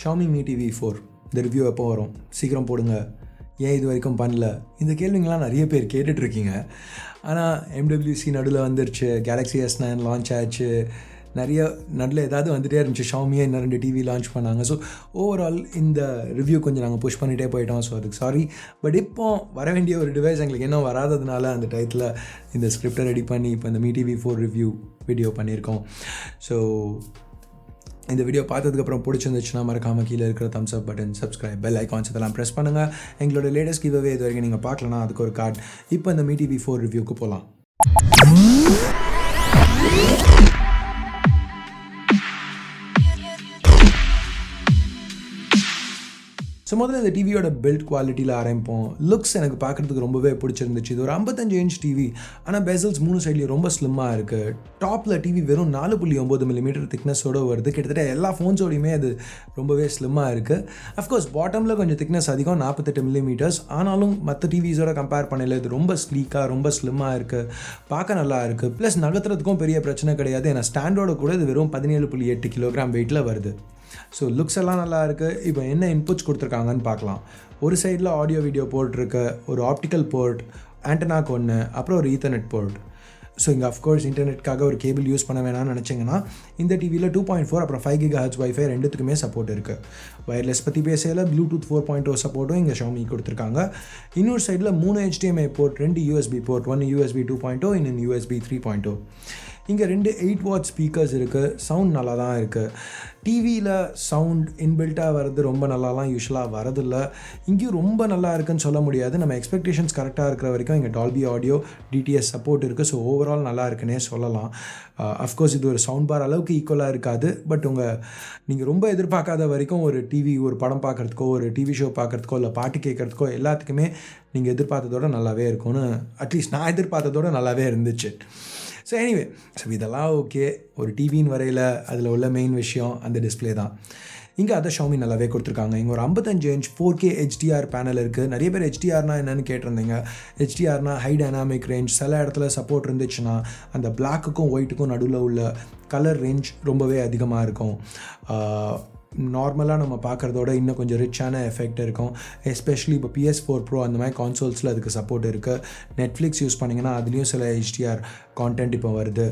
Xiaomi Mi TV 4 இந்த review எப்போ வரும், சீக்கிரம் போடுங்க, ஏன் இது வரைக்கும் பண்ணல, இந்த கேள்விங்களாம் நிறைய பேர் கேட்டுட்ருக்கீங்க. ஆனால் MWC நடுவில் வந்துருச்சு, Galaxy S9 லான்ச் ஆச்சு, நிறைய நடுவில் ஏதாவது வந்துகிட்டே இருந்துச்சு. ஷாமியே இன்னும் 2 டிவி லான்ச் பண்ணாங்க. ஸோ ஓவரால் இந்த ரிவ்யூ கொஞ்சம் நாங்கள் புஷ் பண்ணிகிட்டே போயிட்டோம். ஸோ அதுக்கு சாரி. பட் இப்போ வர வேண்டிய ஒரு டிவைஸ் எங்களுக்கு இன்னும் வராததுனால அந்த டயத்தில் இந்த ஸ்கிரிப்டை ரெடி பண்ணி இப்போ இந்த Mi TV 4 ரிவ்யூ வீடியோ பண்ணியிருக்கோம். ஸோ இந்த வீடியோ பார்த்ததுக்கப்புறம் பிடிச்சிருந்துச்சுன்னா மறக்காமல் கீழே இருக்கிற தம்ஸ் அப் பட்டன், சப்ஸ்கிரைப், பெல் ஐகான்ஸ் இதெல்லாம் ப்ரெஸ் பண்ணுங்கள். எங்களோட லேட்டஸ்ட் கிவ்அவே இது வரைக்கும் நீங்கள் பார்க்கலன்னா அதுக்கு ஒரு கார்டு. இப்போ இந்த Mi TV 4 ரிவ்யூக்கு போகலாம். ஸோ முதல்ல இந்த டிவியோட பில்ட் குவாலிட்டியில் ஆரம்பிப்போம். லுக்ஸ் எனக்கு பார்க்குறதுக்கு ரொம்பவே பிடிச்சிருந்துச்சு. இது ஒரு 55 இன்ச் டிவி, ஆனால் பெசல்ஸ் 3 சைட்லேயும் ரொம்ப ஸ்லிம்மாக இருக்குது. டாப்பில் டிவி வெறும் 4.9 mm திக்னஸோடு வருது. கிட்டத்தட்ட எல்லா ஃபோன்ஸோடையுமே அது ரொம்பவே ஸ்லிம்மாக இருக்குது. அஃப்கோர்ஸ் பாட்டமில் கொஞ்சம் திக்னஸ் அதிகம், 48 mm. ஆனாலும் மற்ற டிவிஸோட கம்பேர் பண்ணல இது ரொம்ப ஸ்லீக்காக, ரொம்ப ஸ்லிம்மாக இருக்குது, பார்க்க நல்லா இருக்குது. ப்ளஸ் நகர்த்துறதுக்கும் பெரிய பிரச்சனை கிடையாது. ஏன்னா ஸ்டாண்டோட கூட இது வெறும் 17.8 kg வெயிட்டில் வருது. ஸோ லுக்ஸ் எல்லாம் நல்லா இருக்குது. இப்போ என்ன இன்புட்ஸ் கொடுத்துருக்காங்கன்னு பார்க்கலாம். ஒரு சைடில் ஆடியோ வீடியோ போர்ட் இருக்கு, ஒரு ஆப்டிக்கல் போர்ட், ஆண்டனாக்கு ஒன்று, அப்புறம் ஒரு ஈத்தர்நெட் போர்ட். ஸோ இங்கே அஃப்கோர்ஸ் இன்டர்நெட்காக ஒரு கேபிள் யூஸ் பண்ண வேணாம்னு நினச்சிங்கன்னா இந்த டிவியில் 2.4 அப்புறம் 5 GHz வைஃபை ரெண்டுத்துக்குமே சப்போர்ட் இருக்குது. வயர்லெஸ் பற்றி பேசையில் ப்ளூடூத் 4.0 சப்போர்ட்டும் இங்கே Xiaomi கொடுத்துருக்காங்க. இன்னொரு சைடில் 3 HDMI port, 2 USB port, 1 USB 2.0, இன்னொன்று USB 3.0. இங்கே 2 8 வாட் ஸ்பீக்கர்ஸ் இருக்குது. சவுண்ட் நல்லா தான் இருக்குது. டிவியில் சவுண்ட் இன்பில்ட்டாக வர்றது ரொம்ப நல்லாலாம் யூஸ்வலாக வரதில்லை. இங்கேயும் ரொம்ப நல்லா இருக்குன்னு சொல்ல முடியாது. நம்ம எக்ஸ்பெக்டேஷன்ஸ் கரெக்டாக இருக்கிற வரைக்கும் இங்கே டால்பி ஆடியோ, DTS சப்போர்ட் இருக்குது. ஸோ ஓவரால் நல்லா இருக்குன்னே சொல்லலாம். அஃப்கோர்ஸ் இது ஒரு சவுண்ட் பார் அளவுக்கு ஈக்குவலாக இருக்காது. பட் நீங்கள் ரொம்ப எதிர்பார்க்காத வரைக்கும் ஒரு டிவி, ஒரு படம் பார்க்குறதுக்கோ, ஒரு டிவி ஷோ பார்க்குறதுக்கோ, இல்லை பாட்டு கேட்குறதுக்கோ எல்லாத்துக்குமே நீங்கள் எதிர்பார்த்ததோட நல்லாவே இருக்கும்னு அட்லீஸ்ட் நான் எதிர்பார்த்ததோட நல்லாவே இருந்துச்சு. ஸோ எனிவே, ஸோ இதெல்லாம் ஓகே. ஒரு டிவின்னு வரையில் அதில் உள்ள மெயின் விஷயம் அந்த டிஸ்பிளே தான். இங்கே அதை Xiaomi நல்லாவே கொடுத்துருக்காங்க. இங்கே ஒரு 55 இன்ச் 4K HDR பேனல் இருக்குது. நிறைய பேர் HDRனா என்னென்னு கேட்டிருந்தீங்க. HDRனா ஹை டைனாமிக் ரேஞ்ச். சில இடத்துல சப்போர்ட் இருந்துச்சுன்னா அந்த பிளாக்குக்கும் ஒயிட்டுக்கும் நடுவில் உள்ள கலர் ரேஞ்ச் ரொம்பவே அதிகமாக இருக்கும். நார்மலாக நம்ம பார்க்குறதோட இன்னும் கொஞ்சம் ரிச்சான எஃபெக்ட் இருக்கும். எஸ்பெஷலி இப்போ PS4 Pro அந்த மாதிரி கான்சோல்ஸில் அதுக்கு சப்போர்ட் இருக்குது. நெட்ஃப்ளிக்ஸ் யூஸ் பண்ணிங்கன்னா அதுலேயும் சில HDR கான்டென்ட் இப்போ வருது.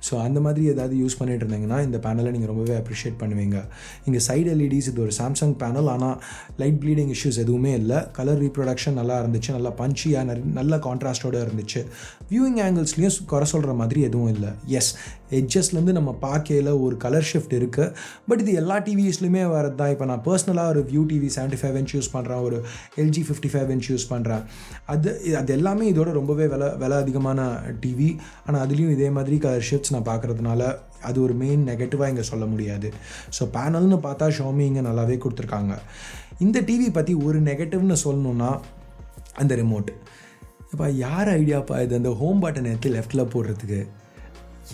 ஸோ அந்த மாதிரி ஏதாவது யூஸ் பண்ணிட்டு இருந்தீங்கன்னா இந்த பேனலை நீங்கள் ரொம்பவே அப்ரிஷியேட் பண்ணுவீங்க. இங்கே சைடு LEDs, இது ஒரு சாம்சங் பேனல், ஆனால் லைட் ப்ளீடிங் இஷ்யூஸ் எதுவுமே இல்லை. கலர் ரீப்ரொடக்ஷன் நல்லா இருந்துச்சு, நல்லா பஞ்சியாக நல்ல கான்ட்ராஸ்டோடு இருந்துச்சு. வியூயிங் ஆங்கிள்ஸ்லேயும் குறை சொல்கிற மாதிரி எதுவும் இல்லை. எஸ், எட்ஜஸ்லேருந்து நம்ம பார்க்கையில் ஒரு கலர் ஷிஃப்ட் இருக்குது. பட் இது எல்லா டிவிஸ்லையுமே வரது தான். இப்போ நான் பர்சனலாக ஒரு வியூ டிவி 75 இன்ச் யூஸ் பண்ணுறேன், ஒரு LG 55 இன்ச் யூஸ் பண்ணுறேன். அது எல்லாமே இதோட ரொம்பவே விலை அதிகமான டிவி. ஆனால் அதுலேயும் இதே மாதிரி கலர் ஷிஃப்ட்ஸ் நான் பார்க்குறதுனால அது ஒரு மெயின் நெகட்டிவாக இங்கே சொல்ல முடியாது. ஸோ பேனல்னு பார்த்தா Xiaomi இங்கே நல்லாவே கொடுத்துருக்காங்க. இந்த டிவி பற்றி ஒரு நெகட்டிவ்னு சொல்லணுன்னா அந்த ரிமோட். இப்போ யார் ஐடியாப்பா இது அந்த ஹோம் பட்டன் எடுத்து லெஃப்டில் போடுறதுக்கு?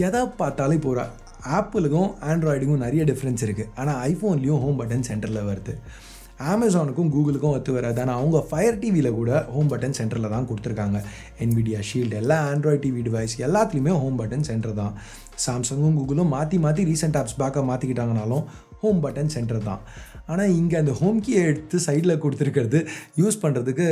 எதை பார்த்தாலும் இப்போ ஒரு ஆப்பிளுக்கும் ஆண்ட்ராய்டுக்கும் நிறைய டிஃப்ரென்ஸ் இருக்குது. ஆனால் ஐஃபோன்லேயும் ஹோம் பட்டன் சென்டரில் வருது. அமேசானுக்கும் கூகுளுக்கும் ஒத்து வராது. ஆனால் அவங்க ஃபயர் டிவியில் கூட ஹோம் பட்டன் சென்டரில் தான் கொடுத்துருக்காங்க. NVIDIA ஷீல்டு, எல்லா ஆண்ட்ராய்டு டிவி டிவைஸ் எல்லாத்துலேயுமே ஹோம் பட்டன் சென்டர் தான். சாம்சங்கும் கூகுளும் மாற்றி ரீசெண்ட் ஆப்ஸ் பேக்கை மாற்றிக்கிட்டாங்கனாலும் ஹோம் பட்டன் சென்டர் தான். ஆனால் இங்கே அந்த ஹோம் கீயை எடுத்து சைடில் கொடுத்துருக்கிறது யூஸ் பண்ணுறதுக்கு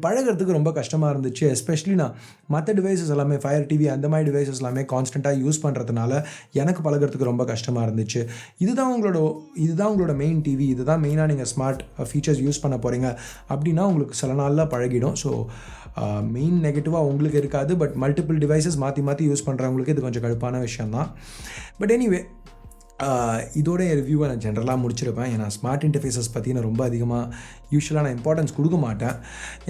பழகிறதுக்கு ரொம்ப கஷ்டமாக இருந்துச்சு. எஸ்பெஷலி நான் மற்ற டிவைசஸ் எல்லாமே ஃபயர் டிவி அந்த மாதிரி டிவைசஸ் எல்லாமே கான்ஸ்டண்ட்டாக யூஸ் பண்ணுறதுனால எனக்கு பழகிறதுக்கு ரொம்ப கஷ்டமாக இருந்துச்சு. இதுதான் உங்களோட மெயின் டிவி, இதுதான் மெயினாக நீங்கள் ஸ்மார்ட் ஃபீச்சர்ஸ் யூஸ் பண்ண போகிறீங்க அப்படின்னா உங்களுக்கு சில நாளில் பழகிடும். ஸோ மெயின் நெகட்டிவாக உங்களுக்கு இருக்காது. பட் மல்டிபிள் டிவைசஸ் மாற்றி யூஸ் பண்ணுறவங்களுக்கு இது கொஞ்சம் கடுப்பான விஷயந்தான். பட் எனிவே, இதோட ரிவ்யூவை நான் ஜென்ரலாக முடிச்சிருப்பேன். ஏன்னா ஸ்மார்ட் இன்டர்ஃபேஸஸ் பற்றி நான் ரொம்ப அதிகமாக யூஸ்வலாக நான் இம்பார்ட்டன்ஸ் கொடுக்க மாட்டேன்.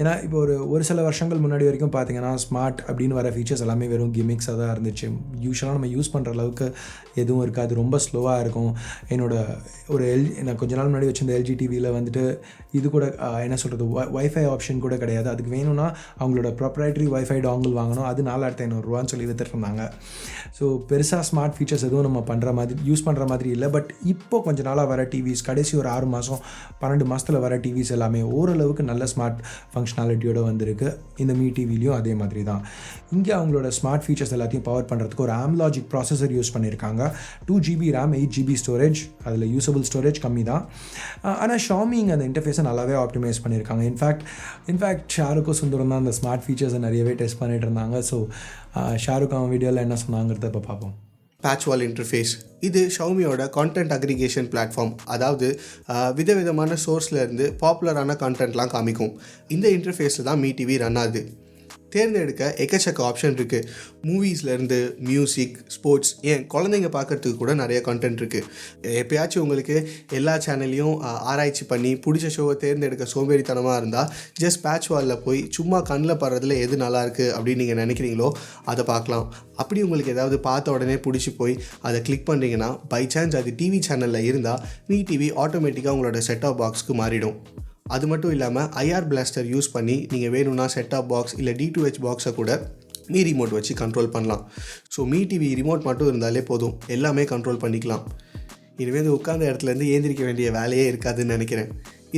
ஏன்னா இப்போ ஒரு சில வருஷங்கள் முன்னாடி வரைக்கும் பார்த்தீங்கன்னா ஸ்மார்ட் அப்படின்னு வர ஃபீச்சர்ஸ் எல்லாமே வெறும் கிமிக்ஸாக தான் இருந்துச்சு. யூஸ்வலாக நம்ம யூஸ் பண்ணுற அளவுக்கு எதுவும் இருக்காது, ரொம்ப ஸ்லோவாக இருக்கும். நான் கொஞ்ச நாள் முன்னாடி வச்சிருந்த LG டிவியில் வந்துட்டு இது கூட என்ன சொல்கிறது, வைஃபை ஆப்ஷன் கூட கிடையாது. அதுக்கு வேணும்னா அவங்களோட ப்ராப்ரைட்டரி வைஃபை டாங்கிள் வாங்கணும். அது 4500 ரூபான்னு சொல்லி வித்துட்டு இருந்தாங்க. ஸோ பெருசாக ஸ்மார்ட் ஃபீச்சர்ஸ் எதுவும் நம்ம யூஸ் பண்ணுற பண்ணுற மாதிரி இல்லை. பட் இப்போ கொஞ்சம் நாளாக வர டிவிஸ், கடைசி ஒரு 6 மாதம் 12 மாதத்தில் வர டிவிஸ் எல்லாமே ஓரளவுக்கு நல்ல ஸ்மார்ட் ஃபங்க்ஷனாலிட்டியோடு வந்திருக்கு. இந்த மீ டிவிலையும் அதே மாதிரி தான். இங்கே அவங்களோட ஸ்மார்ட் ஃபீச்சர்ஸ் எல்லாத்தையும் பவர் பண்ணுறதுக்கு ஒரு AMLogic ப்ராசஸர் யூஸ் பண்ணியிருக்காங்க. 2GB RAM, 8GB storage. அதில் யூஸபிள் ஸ்டோரேஜ் கம்மி தான். ஆனால் ஷாமி இங்கே அந்த இன்டர்ஃபேஸை நல்லாவே ஆப்டிமைஸ் பண்ணியிருக்காங்க. இன்ஃபேக்ட் ஷாருக்கும் சுந்தரம் தான் அந்த ஸ்மார்ட் ஃபீச்சர்ஸை நிறையவே டெஸ்ட் பண்ணிட்டு இருந்தாங்க. ஸோ ஷாருக் அவன் வீடியோவில் என்ன சொன்னாங்கிறத இப்போ பார்ப்போம். பேட்ச்வால் இன்டர்ஃபேஸ் இது ஷவுமியோட கான்டென்ட் அக்ரிகேஷன் பிளாட்ஃபார்ம். அதாவது விதவிதமான சோர்ஸ்லேருந்து பாப்புலரான கான்டென்ட்லாம் காமிக்கும். இந்த இன்டர்ஃபேஸில் தான் மீ டிவி ரன் ஆகுது. தேர்ந்தெடுக்க எக்கச்சக்க ஆப்ஷன் இருக்குது. மூவிஸ்லேருந்து மியூசிக், ஸ்போர்ட்ஸ், ஏன் குழந்தைங்க பார்க்குறதுக்கு கூட நிறைய கண்டென்ட் இருக்குது. எப்போயாச்சும் உங்களுக்கு எல்லா சேனல்லையும் ஆராய்ச்சி பண்ணி பிடிச்ச ஷோவை தேர்ந்தெடுக்க சோம்பேறித்தனமாக இருந்தால் ஜஸ்ட் பேட்ச்வாலில் போய் சும்மா கண்ணில் படுறதுல எது நல்லாயிருக்கு அப்படின்னு நீங்கள் நினைக்கிறீங்களோ அதை பார்க்கலாம். அப்படி உங்களுக்கு ஏதாவது பார்த்த உடனே பிடிச்சி போய் அதை கிளிக் பண்ணுறீங்கன்னா பை சான்ஸ் அது டிவி சேனலில் இருந்தால் மீ டிவி ஆட்டோமேட்டிக்காக உங்களோட செட்டாப் பாக்ஸ்க்கு மாறிடும். அது மட்டும் இல்லாமல் ஐஆர் பிளாஸ்டர் யூஸ் பண்ணி நீங்கள் வேணும்னா செட்டாப் பாக்ஸ் இல்லை D2H பாக்ஸை கூட மீ ரிமோட் வச்சு கண்ட்ரோல் பண்ணலாம். ஸோ மீ டிவி ரிமோட் மட்டும் இருந்தாலே போதும், எல்லாமே கண்ட்ரோல் பண்ணிக்கலாம். இனிமேல் உட்கார்ந்த இடத்துலேருந்து ஏந்திரிக்க வேண்டிய வேலையே இருக்காதுன்னு நினைக்கிறேன்.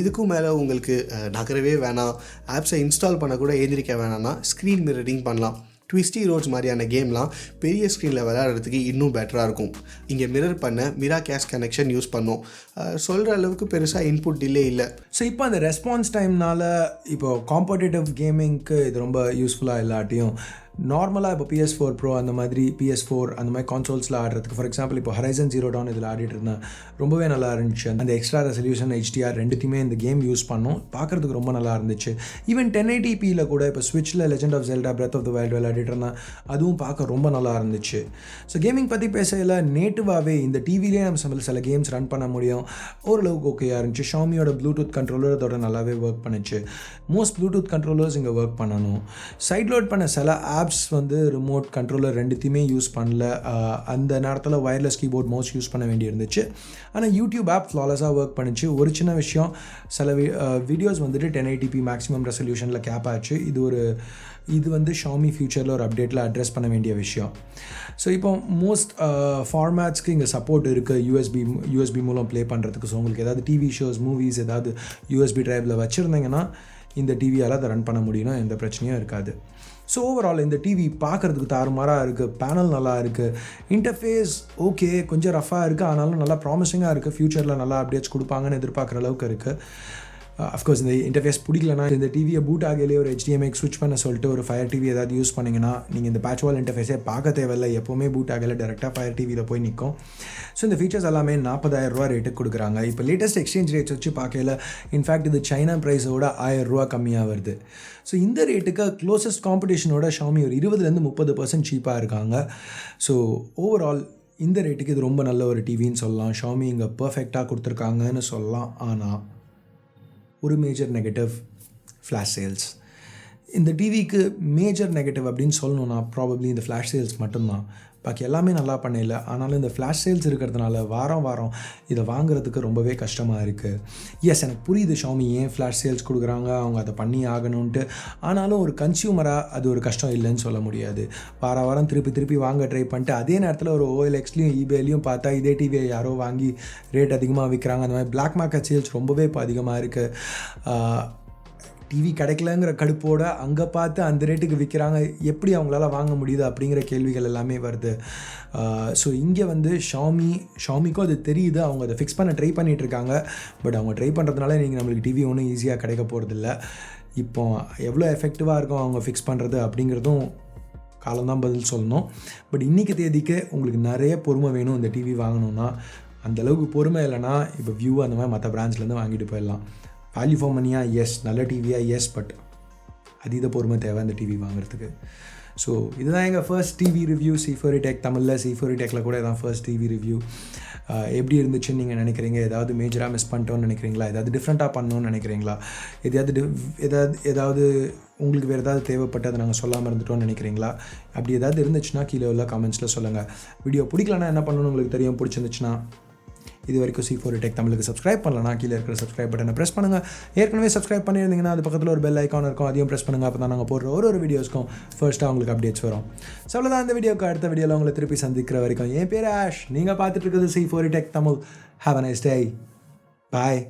இதுக்கும் மேலே உங்களுக்கு நகரவே வேணாம், ஆப்ஸை இன்ஸ்டால் பண்ண கூட ஏந்திரிக்க வேணாம்னா ஸ்க்ரீன் மிரரிங் பண்ணலாம். ட்விஸ்டி ரோட்ஸ் மாதிரியான கேம்லாம் பெரிய ஸ்க்ரீனில் விளையாடுறதுக்கு இன்னும் பெட்டராக இருக்கும். இங்கே மிரர் பண்ண மிராகேஸ்ட் கனெக்ஷன் யூஸ் பண்ணோம். சொல்கிற அளவுக்கு பெருசாக இன்புட் டிலே இல்லை. ஸோ இப்போ அந்த ரெஸ்பான்ஸ் டைம்னால் இப்போது காம்படிட்டிவ் கேமிங்க்கு இது ரொம்ப யூஸ்ஃபுல்லாக இல்லாட்டியும் நார்மலாக இப்போ PS4 Pro அந்த மாதிரி PS4 அந்த மாதிரி கான்சோல்ஸில் ஆடுறதுக்கு, ஃபார் எக்ஸாம்பிள் இப்போ Horizon Zero Dawn இதில் ஆடிட்டு இருந்தேன், ரொம்பவே நல்லா இருந்துச்சு. அந்த எக்ஸ்ட்ரா ரெசல்யூஷன் HDR ரெண்டுத்தையுமே இந்த கேம் யூஸ் பண்ணோம், பார்க்குறதுக்கு ரொம்ப நல்லா இருந்துச்சு. ஈவன் 1080pயில் கூட இப்போ ஸ்விட்சில் Legend of Zelda Breath of the Wild விளையாடிட்டு இருந்தேன், அதுவும் பார்க்க ரொம்ப நல்லா இருந்துச்சு. ஸோ கேமிங் பற்றி பேசல நேட்டிவாகவே இந்த டிவிலே நம்ம சில கேம்ஸ் ரன் பண்ண முடியும், ஓரளவுக்கு ஓகேயாக இருந்துச்சு. ஷாமியோட ப்ளூடூத் கண்ட்ரோலர் அதோட நல்லாவே ஒர்க் பண்ணுச்சு. மோஸ்ட் ப்ளூடூத் கண்ட்ரோலர்ஸ் இங்கே ஒர்க் பண்ணணும். சைட் லோட் பண்ண சில ஆப்ஸ் வந்து ரிமோட் கண்ட்ரோலர் ரெண்டுத்தையுமே யூஸ் பண்ணல. அந்த நேரத்தில் வயர்லெஸ் கீபோர்ட் மவுஸ் யூஸ் பண்ண வேண்டி இருந்துச்சு. ஆனால் யூடியூப் ஆப் ஃப்ளாலஸாக ஒர்க் பண்ணிச்சு. ஒரு சின்ன விஷயம், சில வீடியோஸ் வந்துட்டு 1080p மேக்ஸிமம் ரெசல்யூஷனில் கேப் ஆச்சு. இது வந்து ஷாமி ஃபியூச்சரில் ஒரு அப்டேட்டில் அட்ரஸ் பண்ண வேண்டிய விஷயம். ஸோ இப்போ மோஸ்ட் ஃபார்மேட்ஸ்க்கு இங்கே சப்போர்ட் இருக்குது யூஎஸ்பி மூலம் ப்ளே பண்ணுறதுக்கு. ஸோ உங்களுக்கு ஏதாவது டிவி ஷோஸ், மூவிஸ் ஏதாவது யூஎஸ்பி ட்ரைவில் வச்சுருந்தீங்கன்னா இந்த டிவியால் அதை ரன் பண்ண முடியும், எந்த பிரச்சனையும் இருக்காது. ஸோ ஓவரால் இந்த டிவி பார்க்குறதுக்கு தாறுமாறாக இருக்குது. பேனல் நல்லா இருக்குது, இன்டர்ஃபேஸ் ஓகே, கொஞ்சம் ரஃபாக இருக்குது, ஆனாலும் நல்லா ப்ராமிசிங்காக இருக்குது. ஃப்யூச்சரில் நல்லா அப்டேட்ஸ் கொடுப்பாங்கன்னு எதிர்பார்க்குற அளவுக்கு இருக்குது. அஃப்கோர்ஸ் இந்த இன்டர்ஃபேஸ் பிடிக்கலனா இந்த டிவியை பூட் ஆகலே ஒரு HDMI ஸ்விட்ச் பண்ண சொல்லிட்டு ஒரு ஃபயர் டிவி ஏதாவது யூஸ் பண்ணிங்கன்னா நீங்கள் இந்த பேட்ச்வால் இன்டர்ஃபேஸே பார்க்க தேவையில்லை. எப்போவுமே பூட் ஆகலை, டேரெக்டாக ஃபயர் டிவியில் போய் நிற்கும். ஸோ இந்த ஃபீச்சர்ஸ் எல்லாமே 40,000 ரூபா ரேட்டுக்கு கொடுக்குறாங்க. இப்போ லேட்டஸ்ட் எக்ஸ்சேஞ்ச் ரேட்ஸ் வச்சு பார்க்கல, இன்ஃபேக்ட் இது சைனா ப்ரைஸோட 1000 ரூபா கம்மியாக வருது. ஸோ இந்த ரேட்டுக்கு க்ளோசஸ்ட் காம்படிஷனோட ஷாமி ஒரு 20-30% சீப்பாக இருக்காங்க. ஸோ ஓவரால் இந்த ரேட்டுக்கு இது ரொம்ப நல்ல ஒரு டிவின்னு சொல்லலாம். ஷாமி இங்கே பர்ஃபெக்டாக கொடுத்துருக்காங்கன்னு சொல்லலாம். ஆனால் ஒரு மேஜர் நெகட்டிவ், ஃப்ளாஷ் சேல்ஸ். இந்த டிவிக்கு மேஜர் நெகட்டிவ் அப்படின்னு சொல்லணுன்னா ப்ராபப்ளி இந்த ஃப்ளாஷ் சேல்ஸ் மட்டும்தான். பாக்கி எல்லாமே நல்லா பண்ணல, ஆனாலும் இந்த ஃப்ளாஷ் சேல்ஸ் இருக்கிறதுனால வாரம் இதை வாங்குறதுக்கு ரொம்பவே கஷ்டமாக இருக்குது. எஸ், எனக்கு புரியுது ஷாமி ஏன் ஃப்ளாஷ் சேல்ஸ் கொடுக்குறாங்க, அவங்க அதை பண்ணி ஆகணுன்ட்டு. ஆனாலும் ஒரு கன்சியூமராக அது ஒரு கஷ்டம் இல்லைன்னு சொல்ல முடியாது. வாரம் திருப்பி வாங்க ட்ரை பண்ணிட்டு அதே நேரத்தில் ஒரு OLXலையும் eBayலையும் பார்த்தா இதே டிவியை யாரோ வாங்கி ரேட் அதிகமாக விற்கிறாங்க. அந்த மாதிரி பிளாக் மார்க்கெட் சேல்ஸ் ரொம்பவே இப்போ அதிகமாக இருக்குது. டிவி கிடைக்கலங்கிற கடுப்போடு அங்கே பார்த்து அந்த ரேட்டுக்கு விற்கிறாங்க, எப்படி அவங்களால வாங்க முடியுது அப்படிங்கிற கேள்விகள் எல்லாமே வருது. ஸோ இங்கே வந்து ஷாமிக்கும் அது தெரியுது, அவங்க அதை ஃபிக்ஸ் பண்ண ட்ரை பண்ணிகிட்ருக்காங்க. பட் அவங்க ட்ரை பண்ணுறதுனால நீங்கள் நம்மளுக்கு டிவி ஒன்றும் ஈஸியாக கிடைக்க போகிறதில்ல. இப்போ எவ்வளோ எஃபெக்டிவாக இருக்கும் அவங்க ஃபிக்ஸ் பண்ணுறது அப்படிங்கிறதும் காலம்தான் பதில் சொல்லணும். பட் இன்றைக்கி தேதிக்கு உங்களுக்கு நிறைய பொறுமை வேணும் இந்த டிவி வாங்கணுன்னா. அந்தளவுக்கு பொறுமை இல்லைனா இப்போ வியூ அந்த மாதிரி மற்ற பிரான்ச்லேருந்து வாங்கிட்டு போயிடலாம். வேல்யூ ஃபார் மணியாக எஸ், நல்ல டிவியாக எஸ், பட் அதீத பொறுமை தேவை அந்த டிவி வாங்குறதுக்கு. ஸோ இதுதான் எங்கள் first TV review. C4E Tech தமிழில், C4E Techல கூட இதான் ஃபர்ஸ்ட் டிவி ரிவ்யூ. எப்படி இருந்துச்சுன்னு நீங்கள் நினைக்கிறீங்க? ஏதாவது மேஜராக மிஸ் பண்ணிட்டோன்னு நினைக்கிறீங்களா? ஏதாவது டிஃப்ரெண்ட்டாக பண்ணணும்னு நினைக்கிறீங்களா? ஏதாவது உங்களுக்கு வேறு ஏதாவது தேவைப்பட்டு அதை நாங்கள் சொல்லாமல் இருந்துட்டோம்னு நினைக்கிறீங்களா? அப்படி ஏதாவது இருந்துச்சுன்னா கீழே உள்ள கமெண்ட்ஸில் சொல்லுங்கள். வீடியோ பிடிக்கலன்னா என்ன பண்ணணும்னு உங்களுக்கு தெரியும். பிடிச்சிருந்துச்சுன்னா இது வரைக்கும் C4 டெக் தமிழுக்கு சப்ஸ்கிரைப் பண்ணலனா கீழே இருக்கிற சப்ஸ்கிரைப் பட்டனை ப்ரெஸ் பண்ணுங்கள். ஏற்கனவே சப்ஸ்கிரைப் பண்ணியிருந்தீங்கன்னா அது பக்கத்தில் ஒரு பெல் ஐக்கான் இருக்கும், அதையும் ப்ரெஸ் பண்ணுங்கள். அப்போ தான் நாங்கள் போடுற ஒரு வீடியோஸ்க்கும் ஃபர்ஸ்ட்டாக உங்களுக்கு அப்டேட்ஸ் வரும். ஸோ அவ்வளோதான், இந்த வீடியோக்கு அடுத்த வீடியோவில் உங்களை திருப்பி சந்திக்கிற வரைக்கும் என் பேர் ஆஷ், நீங்கள் பார்த்துட்டு இருக்கிறது C4 tech Tamil. Have a nice day. Bye.